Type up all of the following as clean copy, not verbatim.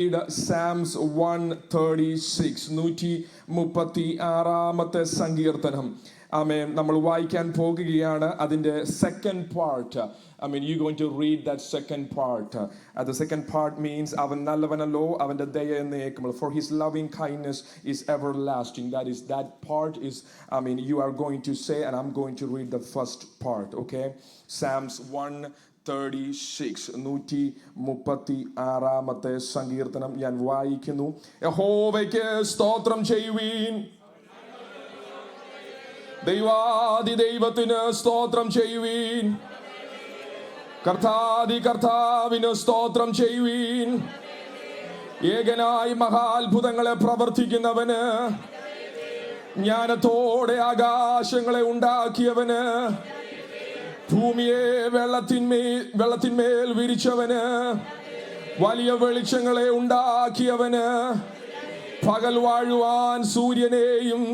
Psalms 136 136 സങ്കീർത്തനം. ആമേൻ. നമ്മൾ വായിക്കാൻ പോകുകയാണ് അതിൻ്റെ second part. You're going to read that second part. The second part means അവൻ നല്ലവനല്ലോ, അവൻ്റെ ദയ എന്നേക്കുമുള്ള. For his loving kindness is everlasting. That part is, you are going to say, and I'm going to read the first part. Okay? Psalms 136 136 സങ്കീർത്തനം ഞാൻ വായിക്കുന്നു. യഹോവയ്ക്ക് സ്തോത്രം ചെയ്യുവീൻ, ദൈവാദിദൈവത്തിന് സ്തോത്രം ചെയ്യുവീൻ, കർത്താവിന് സ്തോത്രം ചെയ്യുവീൻ. ഏകനായി മഹാത്ഭുതങ്ങളെ പ്രവർത്തിക്കുന്നവന്, ജ്ഞാനത്തോടെ ആകാശങ്ങളെ ഉണ്ടാക്കിയവന്, ഭൂമിയെ വെള്ളത്തിന്മേൽ വിരിച്ചവന്, വലിയ വെളിച്ചങ്ങളെ ഉണ്ടാക്കിയവന്, പകൽ വാഴുവാൻ സൂര്യനെയും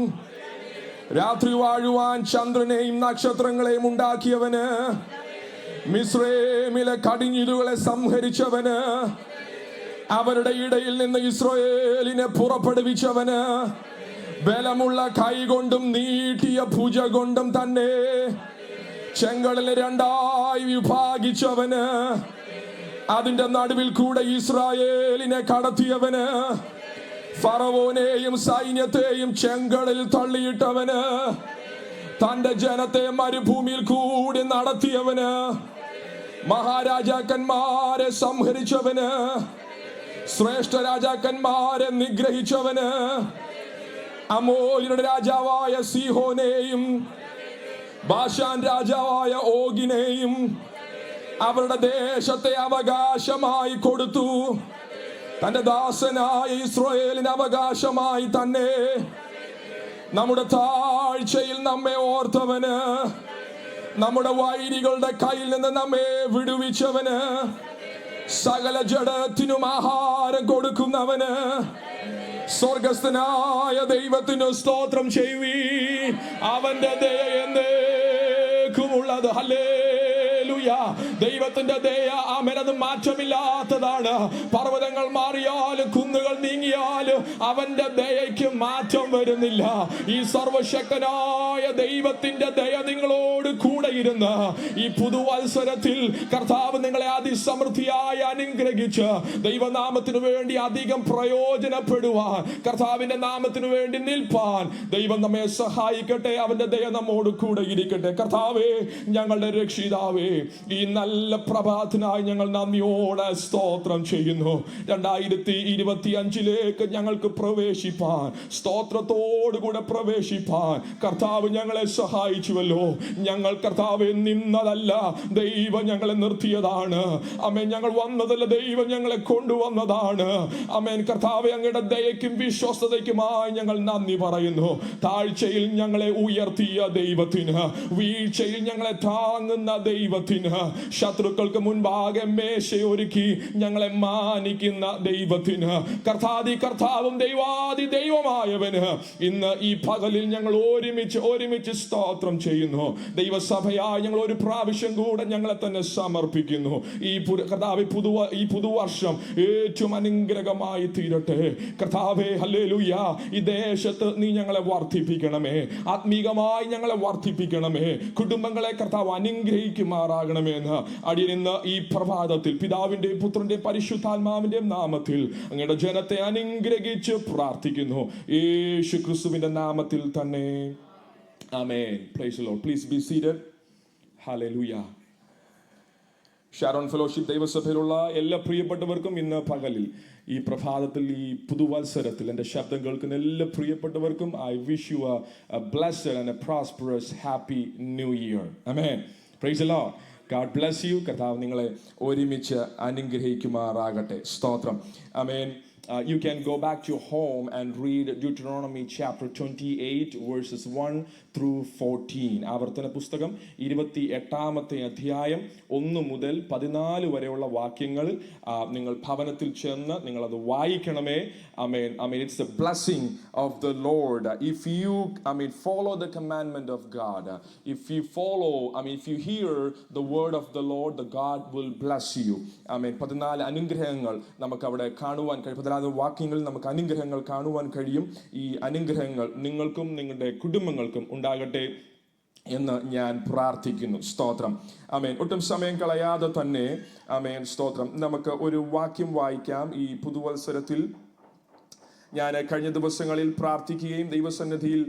രാത്രി വാഴുവാൻ ചന്ദ്രനെയും നക്ഷത്രങ്ങളെയും ഉണ്ടാക്കിയവന്, മിസ്രൈമിലെ കടിഞ്ഞിലുകളെ സംഹരിച്ചവന്, അവരുടെ ഇടയിൽ നിന്ന് ഇസ്രായേലിനെ പുറപ്പെടുവിച്ചവന്, ബലമുള്ള കൈകൊണ്ടും നീട്ടിയ ഭുജ കൊണ്ടും തന്നെ ചെങ്കടലിനെ രണ്ടായി വിഭാഗിച്ചവന്, അതിന്റെ നടുവിൽ കൂടെ ഇസ്രായേലിനെ കടത്തിയവന്, ഫറവോനെയും സൈന്യത്തെയും ചെങ്കടലിൽ തള്ളിയിട്ടവന്, തന്റെ ജനത്തെ മരുഭൂമിയിൽ കൂടി നടത്തിയവന്, മഹാരാജാക്കന്മാരെ സംഹരിച്ചവന്, ശ്രേഷ്ഠ രാജാക്കന്മാരെ നിഗ്രഹിച്ചവന്, അമോര്യരുടെ രാജാവായ സീഹോനെയും ബാശാൻ രാജാവായ ഓഗിനെയും അവരുടെ ദേശത്തെ അവകാശമായി കൊടുത്തു. തന്റെ ദാസനായ ഇസ്രായേലിന് അവകാശമായി തന്നെ നമ്മുടെ താഴ്ചയിൽ നമ്മെ ഓർത്തവന്, നമ്മുടെ വൈരികളുടെ കയ്യിൽ നിന്ന് നമ്മെ വിടുവിച്ചവന്, സകല ജഡത്തിനും ആഹാരം കൊടുക്കുന്നവന്, സ്വർഗസ്ഥനായ ദൈവത്തിന് സ്തോത്രം ചെയ്യുവീൻ. അവന്റെ ദയ എന്നേക്കുമുള്ളത്. ഹല്ലേലൂയ. ദൈവത്തിന്റെ ദയ അത് മാറ്റമില്ലാത്തതാണ്. പർവ്വതങ്ങൾ മാറിയാലും കുന്നുകൾ നീങ്ങിയാലും അവന്റെ ദയയ്ക്ക് മാറ്റം വരുന്നില്ല. ഈ സർവശക്തനായ ദൈവത്തിന്റെ ദയ നിങ്ങളോട് കൂടെ ഇരുന്ന് ഈ പുതുവത്സരത്തിൽ കർത്താവ് നിങ്ങളെ അതിസമൃദ്ധിയായി അനുഗ്രഹിച്ച് ദൈവനാമത്തിനു വേണ്ടി അധികം പ്രയോജനപ്പെടുവാൻ, കർത്താവിന്റെ നാമത്തിനു വേണ്ടി നിൽപ്പാൻ ദൈവം നമ്മെ സഹായിക്കട്ടെ. അവന്റെ ദയ നമ്മോട് കൂടെ ഇരിക്കട്ടെ. കർത്താവേ, ഞങ്ങളുടെ രക്ഷിതാവേ, ഈ നല്ല പ്രഭാതത്തിനായി ഞങ്ങൾ നന്ദിയോടെ സ്തോത്രം ചെയ്യുന്നു. 2025 ഞങ്ങൾക്ക് പ്രവേശിപ്പാൻ, സ്തോത്രത്തോടുകൂടെ പ്രവേശിപ്പാൻ കർത്താവ് ഞങ്ങളെ സഹായിച്ചുവല്ലോ. ഞങ്ങൾ കർത്താവെ നിന്നതല്ല, ദൈവം ഞങ്ങളെ നിർത്തിയതാണ്. ആമേൻ. ഞങ്ങൾ വന്നതല്ല, ദൈവം ഞങ്ങളെ കൊണ്ടുവന്നതാണ്. ആമേൻ. കർത്താവെ, അങ്ങയുടെ ദയയ്ക്കും വിശ്വസ്തതയ്ക്കുമായി ഞങ്ങൾ നന്ദി പറയുന്നു. താഴ്ചയിൽ ഞങ്ങളെ ഉയർത്തിയ ദൈവത്തിന്, വീഴ്ചയിൽ ഞങ്ങളെ താങ്ങുന്ന ദൈവത്തിന്, ശത്രുക്കൾക്ക് മുൻപാകെ മേശയൊരുക്കി ഞങ്ങളെ മാനിക്കുന്ന ദൈവത്തിന്, കർത്താവും ദൈവാദി ദൈവമായവന് ഇന്ന് ഈ പകലിൽ ഞങ്ങൾ ഒരുമിച്ച് സ്തോത്രം ചെയ്യുന്നു. ദൈവസഭയായി ഞങ്ങൾ ഒരു പ്രാവശ്യം കൂടെ ഞങ്ങളെ തന്നെ സമർപ്പിക്കുന്നു. ഈ പുതുവർഷം ഏറ്റവും അനുഗ്രഹമായി തീരട്ടെ കർത്താവേ. ഹല്ലേലൂയ. ഈ ദേശത്ത് നീ ഞങ്ങളെ വർദ്ധിപ്പിക്കണമേ, ആത്മീകമായി ഞങ്ങളെ വർദ്ധിപ്പിക്കണമേ, കുടുംബങ്ങളെ കർത്താവ് അനുഗ്രഹിക്കുമാറാകണമേ എന്ന് അടിയനിന്ന് ഈ പ്രഭാതത്തിൽ പിതാവിന്റെയും പുത്രന്റെയും പരിശുദ്ധാത്മാവിന്റെയും നാമത്തിൽ അങ്ങയുടെ ജനത്തെ അനുഗ്രഹിച്ച് പ്രാർത്ഥിക്കുന്നു, യേശു ക്രിസ്തുവിന്റെ നാമത്തിൽ തന്നെ. ആമേൻ. Praise the Lord. Please be seated. ഹല്ലേലൂയ. ഷാരോൺ ഫെലോഷിപ്പ് ദൈവസഭയിലുള്ള എല്ലാ പ്രിയപ്പെട്ടവർക്കും ഇന്ന് പകലിൽ ഈ പ്രഭാതത്തിൽ ഈ പുതുവത്സരത്തിൽ എൻ്റെ ശബ്ദം കേൾക്കുന്ന എല്ലാ പ്രിയപ്പെട്ടവർക്കും I wish you A blessed and A prosperous happy new year. Amen. Praise the Lord. God bless you. കർത്താവ് നിങ്ങളെ ഒരുമിച്ച് അനുഗ്രഹിക്കുമാറാകട്ടെ. സ്തോത്രം. ആമേൻ. you can go back to your home and read Deuteronomy chapter 28 verses 1 through 14. ആവർത്തന പുസ്തകം 28-ാമത്തെ അധ്യായം 1 മുതൽ 14 വരെയുള്ള വാക്യങ്ങൾ നിങ്ങൾ ഭവനത്തിൽ ചെന്ന് നിങ്ങൾ അത് വായിക്കണമേ. I mean it's the blessing of the Lord if you follow the commandment of God. If you follow, if you hear the word of the Lord, the God will bless you. 14 അനുഗ്രഹങ്ങൾ നമുക്ക് അവിടെ കാണുവാൻ കഴിയും. 14 വാക്യങ്ങളിൽ നമുക്ക് അനുഗ്രഹങ്ങൾ കാണുവാൻ കഴിയും. ഈ അനുഗ്രഹങ്ങൾ നിങ്ങൾക്കും നിങ്ങളുടെ കുടുംബങ്ങൾക്കും ഉണ്ടാകട്ടെ എന്ന് ഞാൻ പ്രാർത്ഥിക്കുന്നു. സ്തോത്രം. ഒട്ടും സമയം കളയാതെ തന്നെ സ്തോത്രം. നമുക്ക് ഒരു വാക്യം വായിക്കാം. ഈ പുതുവത്സരത്തിൽ ഞാൻ കഴിഞ്ഞ ദിവസങ്ങളിൽ പ്രാർത്ഥിക്കുകയും ദൈവസന്നിധിയിൽ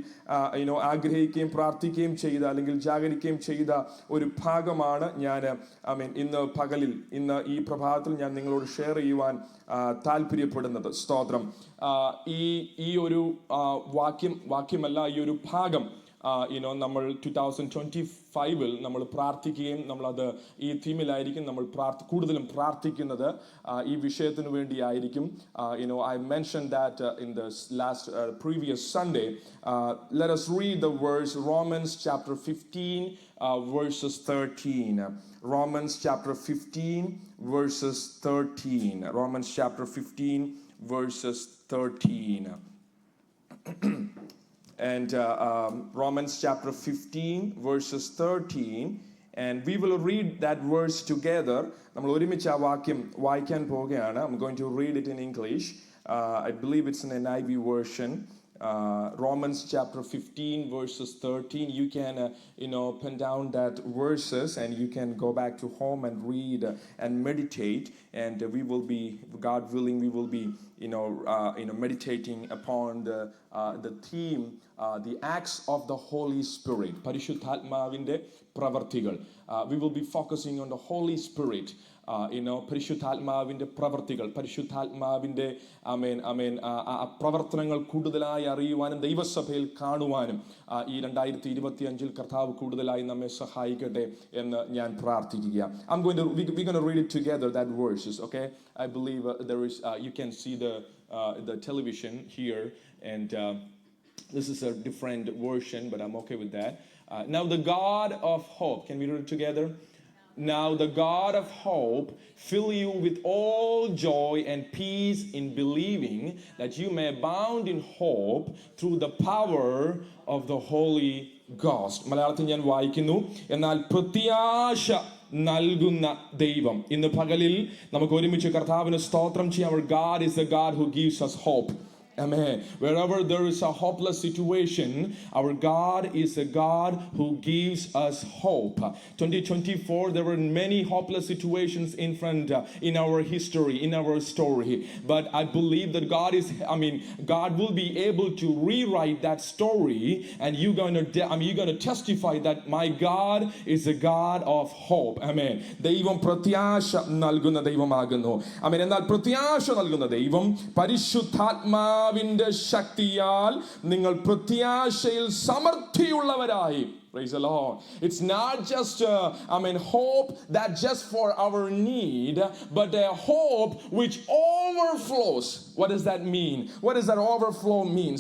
ആഗ്രഹിക്കുകയും പ്രാർത്ഥിക്കുകയും ചെയ്ത അല്ലെങ്കിൽ ജാഗരിക്കുകയും ചെയ്ത ഒരു ഭാഗമാണ് ഞാൻ ഇന്ന് പകലിൽ ഈ പ്രഭാതത്തിൽ ഞാൻ നിങ്ങളോട് ഷെയർ ചെയ്യുവാൻ താല്പര്യപ്പെടുന്നത്. സ്തോത്രം. ഈ ഒരു വാക്യമല്ല, ഈ ഒരു ഭാഗം നമ്മൾ 2025 നമ്മൾ പ്രാർത്ഥിക്കുകയും നമ്മളത് ഈ തീമിലായിരിക്കും നമ്മൾ കൂടുതലും പ്രാർത്ഥിക്കുന്നത് ഈ വിഷയത്തിന് വേണ്ടിയായിരിക്കും. I mentioned that in the last previous Sunday. Let us read the verse Romans chapter 15 verses 13. Romans chapter 15 verses 13. Romans chapter 15 verses 13. And Romans chapter 15 verses 13, and we will read that verse together. നമ്മൾ ഒരുമിച്ച് ആ വാക്യം വായിക്കാൻ പോവുകയാണ്. I'm going to read it in English. I believe it's in an NIV version. Romans chapter 15 verses 13. You can pen down that verses and you can go back to home and read and meditate, and we will be, God willing, we will be meditating upon the theme, the acts of the Holy Spirit. പരിശുദ്ധാത്മാവിന്റെ പ്രവർത്തികൾ. We will be focusing on the Holy Spirit. പരിശുദ്ധാത്മാവിന്റെ പ്രവർത്തികൾ, പരിശുദ്ധാത്മാവിന്റെ പ്രവർത്തനങ്ങൾ കൂടുതലായി അറിയുവാനും ദൈവസഭയിൽ കാണുവാനും ഈ 2025 കർത്താവ് കൂടുതലായി നമ്മെ സഹായിക്കട്ടെ എന്ന് ഞാൻ പ്രാർത്ഥിക്കുക. We're going to read it together, that verses, okay? I believe there is you can see the television here, and this is a different version, but I'm okay with that. Now the God of hope, can we read it together? Now the God of hope fill you with all joy and peace in believing, that you may abound in hope through the power of the Holy Ghost. മലയാളത്തിൽ ഞാൻ വായിക്കുന്നു. എന്നാൽ പ്രത്യാശ നൽകുന്ന ദൈവം. ഇന്ന് പകലിൽ നമുക്ക് ഒരുമിച്ച് കർത്താവിന് സ്തോത്രം ചെയ്യാം. Our God is the God who gives us hope. Amen. Wherever there is a hopeless situation, our God is a God who gives us hope. 2024, there were many hopeless situations in front in our history, in our story. But I believe that God will be able to rewrite that story, and you're going to testify that my God is a God of hope. Amen. ദൈവം പ്രത്യാശ നൽകുന്ന ദൈവമാകുന്നു. ആമേൻ. എന്നാൽ പ്രത്യാശ നൽകുന്ന ദൈവം പരിശുദ്ധാത്മാവിന്റെ ശക്തിയാൽ നിങ്ങൾ പ്രത്യാശയിൽ സമൃദ്ധിയുള്ളവരായി. Praise the Lord. It's not just hope that just for our need, but a hope which overflows. What does that mean? What does that overflow mean?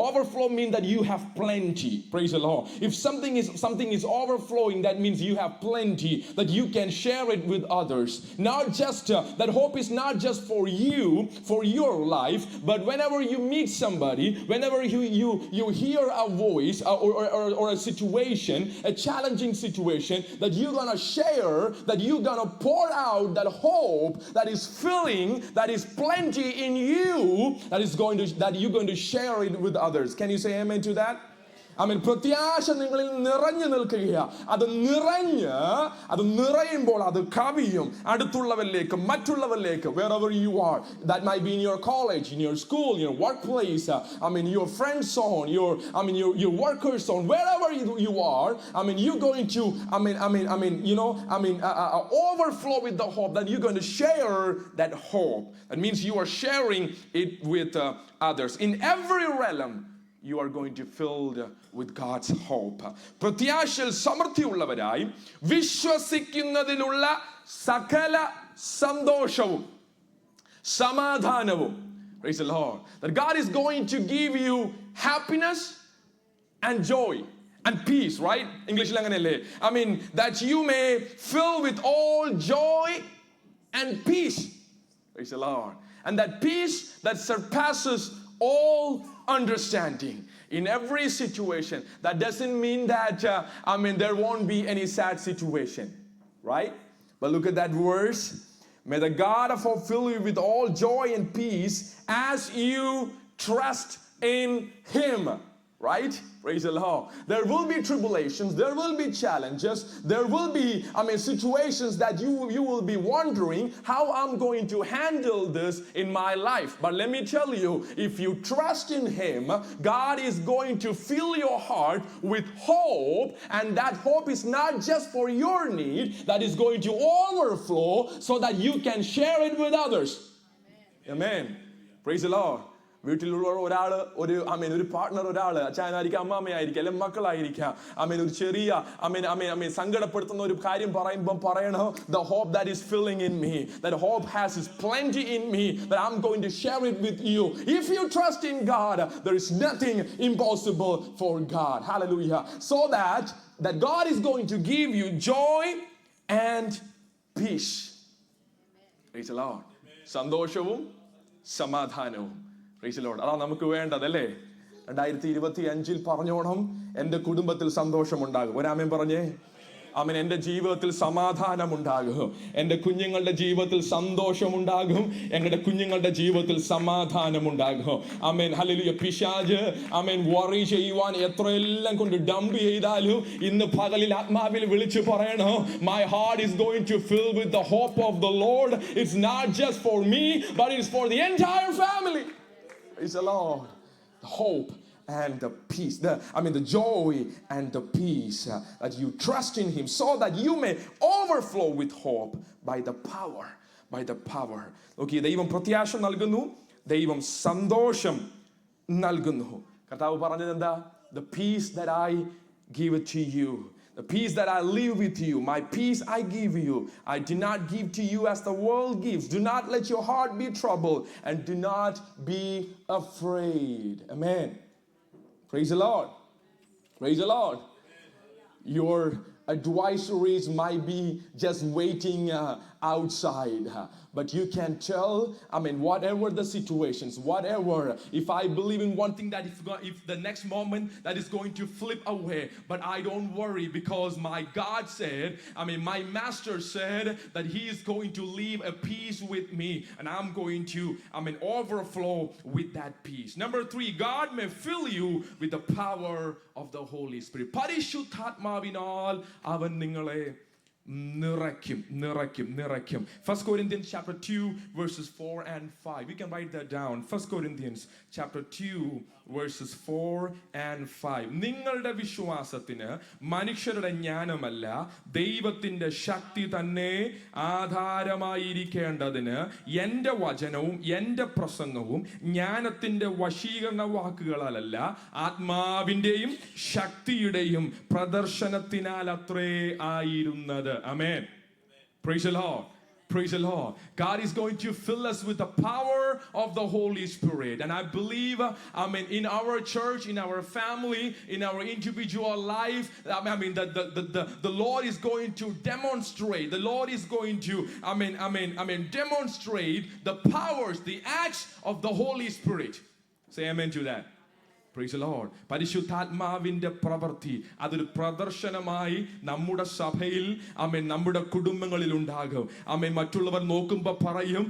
Overflow means that you have plenty. Praise the Lord. If something is overflowing, that means you have plenty, that you can share it with others. Not just that hope is not just for you, for your life, but whenever you meet somebody, whenever you hear a voice or a situation, a challenging situation, that you're gonna share, that you're gonna pour out that hope that is filling, that is plenty in you, that you're going to share it with others. Can you say amen to that? പ്രത്യാശ നിങ്ങളിൽ നിറഞ്ഞു നിൽക്കുകയാണ്. അത് നിറയുമ്പോൾ അത് കവിയും അടുത്തുള്ളവരിലേക്ക്, മറ്റുള്ളവരിലേക്ക്. Wherever you are, that might be in your college, in your school, your workplace, your friend zone, your worker zone, wherever you are. You're going to overflow with the hope, that you're going to share that hope. That means you are sharing it with others. In every realm, you are going to be filled with God's hope. പ്രത്യാശയിൽ സമൃദ്ധിയുള്ളവരായി വിശ്വസിക്കുന്നതിലുള്ള സകല സന്തോഷവും സമാധാനവും Praise the Lord. That God is going to give you happiness and joy and peace, right? English language. I mean, that you may fill with all joy and peace. Praise the Lord. And that peace that surpasses all understanding in every situation. That doesn't mean that, there won't be any sad situation, right? But look at that verse. May the God of hope fill you with all joy and peace as you trust in Him. Right? Praise the Lord. There will be tribulations. There will be challenges. There will be, situations that you will be wondering how I'm going to handle this in my life. But let me tell you, if you trust in Him, God is going to fill your heart with hope. And that hope is not just for your need, that is going to overflow so that you can share it with others. Amen. Praise the Lord. വീട്ടിലുള്ള ഒരാള് ഒരു partner, ഒരാള് അച്ഛനായിരിക്കാം, അമ്മാമ്മയായിരിക്കാം, അല്ലെങ്കിൽ മക്കളായിരിക്കാം, ഒരു ചെറിയ സങ്കടപ്പെടുത്തുന്ന ഒരു കാര്യം പറയുമ്പോൾ പറയണോ, the hope that is filling in me, that hope has is plenty in me, that I'm going to share it with you. If you trust in God, there is nothing impossible for God. Hallelujah. So that God is going to give you joy and peace. Praise the Lord. സന്തോഷവും സമാധാനവും. Praise the Lord. അതാണ് നമുക്ക് വേണ്ടതല്ലേ. 2025 പറഞ്ഞോണം, എൻ്റെ കുടുംബത്തിൽ സന്തോഷമുണ്ടാകും. ഒരാമേൻ പറഞ്ഞേ. എൻ്റെ ജീവിതത്തിൽ സമാധാനമുണ്ടാകും. എൻ്റെ കുഞ്ഞുങ്ങളുടെ ജീവിതത്തിൽ സന്തോഷമുണ്ടാകും. എൻ്റെ കുഞ്ഞുങ്ങളുടെ ജീവിതത്തിൽ സമാധാനമുണ്ടാകും. ഹല്ലേലൂയ. പിശാച് വറി ചെയ്യുവാൻ എത്രയെല്ലാം കൊണ്ട് ഡംപ് ചെയ്താലും ഇന്ന് പകലിൽ ആത്മാവിൽ വിളിച്ചു പറയണോ, my heart is going to fill with the hope of the Lord. It's not just for me, but it's for the entire family. Praise the Lord. The hope and the peace, the joy and the peace that you trust in Him, so that you may overflow with hope by the power. Okay, ദൈവം പ്രത്യാശ നൽകുന്നു, ദൈവം സന്തോഷം നൽകുന്നു. കർത്താവ് പറഞ്ഞത് എന്താ? The peace that I give it to you, the peace that I live with you, my peace I give you. I do not give to you as the world gives. Do not let your heart be troubled, and do not be afraid. Amen. Praise the Lord. Praise the Lord. Your advisories might be just waiting outside, but you can tell, whatever the situations, whatever, if I believe in one thing, that if the next moment that is going to flip away, but I don't worry, because my God said, my master said that He is going to leave a peace with me, and I'm going to, overflow with that peace. Number 3, God may fill you with the power of the Holy Spirit. പരിശുദ്ധാത്മാവിനാൽ അവൻ നിങ്ങളെ നിറയ്ക്കും. 1 Corinthians chapter 2 verses 4 and 5. You can write that down. 1 Corinthians chapter 2 verses 4 and 5. നിങ്ങളുടെ വിശ്വാസത്തിന് മനുഷ്യരുടെ ജ്ഞാനമല്ല, ദൈവത്തിന്റെ ശക്തി തന്നെ ആധാരമായിരിക്കേണ്ടതിന് എൻ്റെ വചനവും എൻ്റെ പ്രസംഗവും ജ്ഞാനത്തിന്റെ വശീകരണ വാക്കുകളല്ല, ആത്മാവിന്റെയും ശക്തിയുടെയും പ്രദർശനത്തിനാൽ അത്രേ ആയിരുന്നത്. Amen. Praise the Lord. Praise the Lord. God is going to fill us with the power of the Holy Spirit. And I believe, in our church, in our family, in our individual life, the Lord is going to demonstrate. The Lord is going to, demonstrate the powers, the acts of the Holy Spirit. Say amen to that. Praise the Lord. പരിശുദ്ധാത്മാവിന്റെ പ്രവൃത്തി അതൊരു പ്രദർശനമായി നമ്മുടെ സഭയിൽ നമ്മുടെ കുടുംബങ്ങളിൽ ഉണ്ടാകും. മറ്റുള്ളവർ നോക്കുമ്പോൾ പറയും,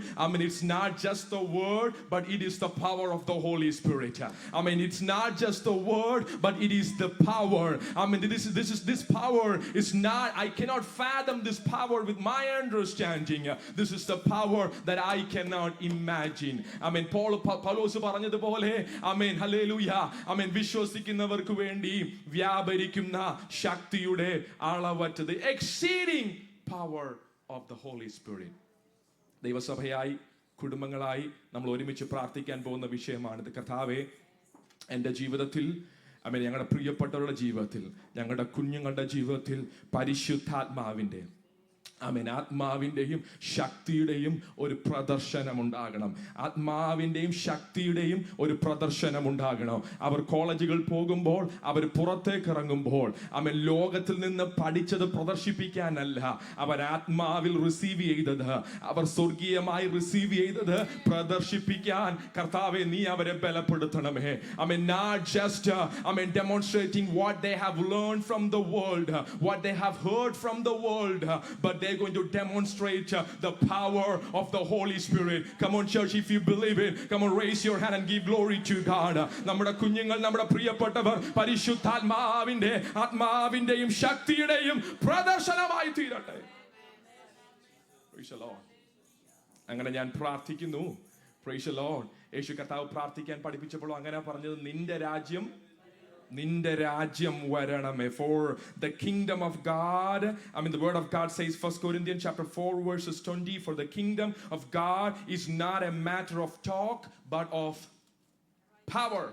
it's not just the word, but it is the power of the Holy Spirit. It's not just the word, but it is the power. This power is not, I cannot fathom this power with my understanding. This is the power that I cannot imagine. പൗലോസ് പറഞ്ഞതുപോലെ, hallelujah. വിശ്വസിക്കുന്നവർക്ക് വേണ്ടി വ്യാപരിക്കുന്ന ശക്തിയുടെ അളവറ്റത്, exceeding power of the Holy Spirit. ദൈവസഭയായി കുടുംബങ്ങളായി നമ്മൾ ഒരുമിച്ച് പ്രാർത്ഥിക്കാൻ പോകുന്ന വിഷയമാണിത്. കർത്താവേ, എൻ്റെ ജീവിതത്തിൽ, ഞങ്ങളുടെ പ്രിയപ്പെട്ടവരുടെ ജീവിതത്തിൽ, ഞങ്ങളുടെ കുഞ്ഞുങ്ങളുടെ ജീവിതത്തിൽ പരിശുദ്ധാത്മാവിൻ്റെ ആമേൻ. ആത്മാവിൻ്റെയും ശക്തിയുടെയും ഒരു പ്രദർശനം ഉണ്ടാകണം. ആത്മാവിൻ്റെയും ശക്തിയുടെയും ഒരു പ്രദർശനം ഉണ്ടാകണം. അവർ കോളേജുകൾ പോകുമ്പോൾ, അവർ പുറത്തേക്ക് ഇറങ്ങുമ്പോൾ, ആമേൻ, ലോകത്തിൽ നിന്ന് പഠിച്ചത് പ്രദർശിപ്പിക്കാനല്ല, അവർ ആത്മാവിൽ റിസീവ് ചെയ്തത്, അവർ സ്വർഗീയമായി റിസീവ് ചെയ്തത് പ്രദർശിപ്പിക്കാൻ കർത്താവേ നീ അവരെ ബലപ്പെടുത്തണമേ. ആമേൻ. Not just amen demonstrating what they have learned from the world, what they have heard from the world, but they're going to demonstrate the power of the Holy Spirit. Come on church, if you believe it, come on, raise your hand and give glory to God. നമ്മുടെ കുഞ്ഞുങ്ങൾ, നമ്മുടെ പ്രിയപ്പെട്ടവർ ആത്മാവിന്റെയും ശക്തിയുടെയും പ്രദർശനമായി തീരട്ടെ. Praise the Lord. അങ്ങനെ ഞാൻ പ്രാർത്ഥിക്കുന്നു. Praise the Lord. യേശു കർത്താവ് പ്രാർത്ഥിക്കാൻ പഠിപ്പിച്ചപ്പോൾ അങ്ങനെ പറഞ്ഞത്, നിന്റെ രാജ്യം വരണമേ. For the kingdom of God, the word of God says, 1 Corinthians chapter 4 verses 20, for the kingdom of God is not a matter of talk but of power.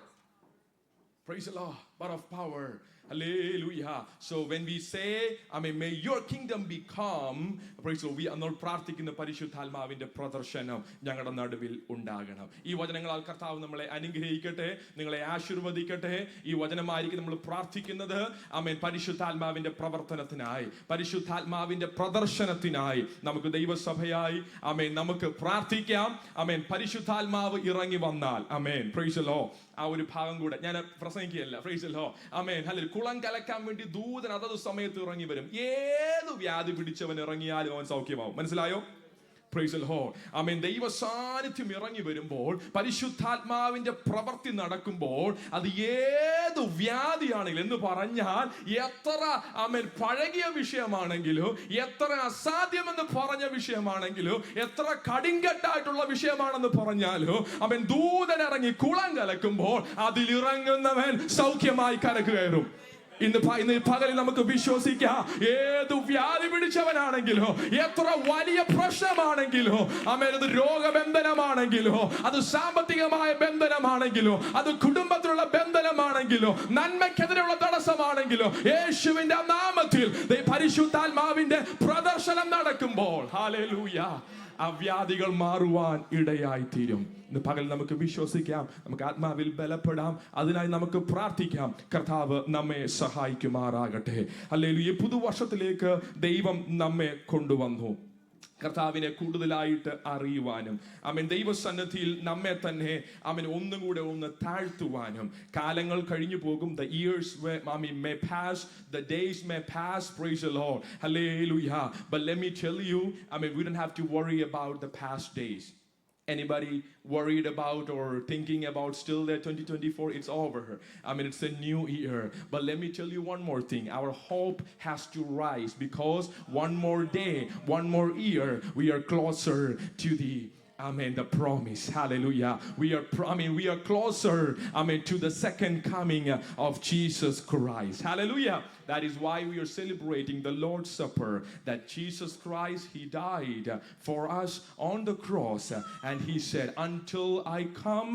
Praise the Lord. But of power. Hallelujah. So when we say, may your kingdom become, praise the Lord, we are not പ്രാർത്ഥിക്കുന്ന പരിശുദ്ധാത്മാവിന്റെ പ്രദർശനം ഞങ്ങളുടെ നടുവിൽ ഉണ്ടാകണം. ഈ വചനങ്ങളാൽ കർത്താവ് നമ്മളെ അനുഗ്രഹിക്കട്ടെ, നിങ്ങളെ ആശീർവദിക്കട്ടെ. ഈ വചനമായിരിക്കും നമ്മൾ പ്രാർത്ഥിക്കുന്നത്. ആമേൻ. പരിശുദ്ധാത്മാവിന്റെ പ്രവർത്തനത്തിനായി, പരിശുദ്ധാത്മാവിന്റെ പ്രദർശനത്തിനായി നമുക്ക് ദൈവസഭയായി ആമേൻ നമുക്ക് പ്രാർത്ഥിക്കാം. ആമേൻ. പരിശുദ്ധാത്മാവ് ഇറങ്ങി വന്നാൽ, ആമേൻ, പ്രൈസ് ദി ലോർഡ്, ആ ഒരു ഭാഗം കൂടെ ഞാൻ പ്രസംഗിക്കുകയല്ല. Praise the Lord. ആമേൻ. ഹല്ലേലൂയ. കുളം കലക്കാൻ വേണ്ടി ദൂതൻ അതത് സമയത്ത് ഇറങ്ങി വരും. ഏത് വ്യാധി പിടിച്ചവൻ ഇറങ്ങിയാലും അവൻ സൗഖ്യമാവും. മനസ്സിലായോ? Praise the Lord. ആമേൻ. ദൈവ സാന്നിധ്യം ഇറങ്ങി വരുമ്പോൾ, പരിശുദ്ധാത്മാവിന്റെ പ്രവൃത്തി നടക്കുമ്പോൾ, അത് ഏത് വ്യാധിയാണെങ്കിലും, എന്ന് പറഞ്ഞാൽ എത്ര ആമേൻ പഴകിയ വിഷയമാണെങ്കിലും, എത്ര അസാധ്യമെന്ന് പറഞ്ഞ വിഷയമാണെങ്കിലും, എത്ര കടിങ്കട്ടായിട്ടുള്ള വിഷയമാണെന്ന് പറഞ്ഞാലും, ആമേൻ, ദൂതൻ ഇറങ്ങി കുളം കലക്കുമ്പോൾ അതിലിറങ്ങുന്നവൻ സൗഖ്യമായി കരക്ക് കയറും. ഇന്ന് പകലിൽ നമുക്ക് വിശ്വസിക്കാം, ഏതു വ്യാധി പിടിച്ചവനാണെങ്കിലോ, എത്ര വലിയ പ്രശ്നമാണെങ്കിലോ, ആമേൻ, അത് രോഗബന്ധനമാണെങ്കിലോ, അത് സാമ്പത്തികമായ ബന്ധനമാണെങ്കിലോ, അത് കുടുംബത്തിലുള്ള ബന്ധനമാണെങ്കിലോ, നന്മയ്ക്കെതിരെയുള്ള തടസ്സമാണെങ്കിലോ, യേശുവിന്റെ നാമത്തിൽ പരിശുദ്ധാത്മാവിന്റെ പ്രദർശനം നടക്കുമ്പോൾ, ഹല്ലേലൂയ, ആ വ്യാധികൾ മാറുവാൻ ഇടയായി തീരും. ഇന്ന് പകൽ നമുക്ക് വിശ്വസിക്കാം, നമുക്ക് ആത്മാവിൽ ബലപ്പെടാം, അതിനായി നമുക്ക് പ്രാർത്ഥിക്കാം. കർത്താവ് നമ്മെ സഹായിക്കുമാറാകട്ടെ. ഹല്ലേലൂയ. പുതുവർഷത്തിലേക്ക് ദൈവം നമ്മെ കൊണ്ടുവന്നു കർത്താവിനെ കൂടുതലായിട്ട് അറിയുവാനും, ആമേൻ, ദൈവസന്നിധിയിൽ നമ്മെ തന്നെ ആമേൻ ഒന്നുകൂടെ ഒന്ന് താഴ്ത്തുവാനും. കാലങ്ങൾ കഴിഞ്ഞു പോകും. The years may pass, the days may pass, praise the Lord, hallelujah. But let me tell you, we don't have to worry about the past days. Anybody worried about or thinking about still that 2024? It's over. It's a new year. But let me tell you one more thing. Our hope has to rise, because one more day, one more year, we are closer to the the promise. Hallelujah. We are closer, to the second coming of Jesus Christ. Hallelujah. That is why we are celebrating the Lord's Supper, that Jesus Christ, He died for us on the cross, and He said, until I come,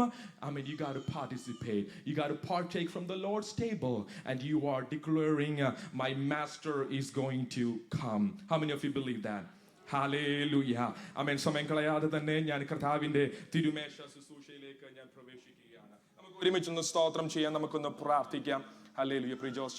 you got to participate. You got to partake from the Lord's table, and you are declaring, my Master is going to come. How many of you believe that? ഹല്ലേലൂയ. ആമേൻ. സമയം കളയാതെ തന്നെ ഞാൻ കർത്താവിന്റെ തിരുമേശ ശുശ്രൂഷയിലേക്ക് ഞാൻ പ്രവേശിക്കുകയാണ്. നമുക്ക് ഒരുമിച്ചൊന്ന് സ്തോത്രം ചെയ്യാം, നമുക്കൊന്ന് പ്രാർത്ഥിക്കാം. ഹല്ലേലൂയ. പ്രിയ ജോസ്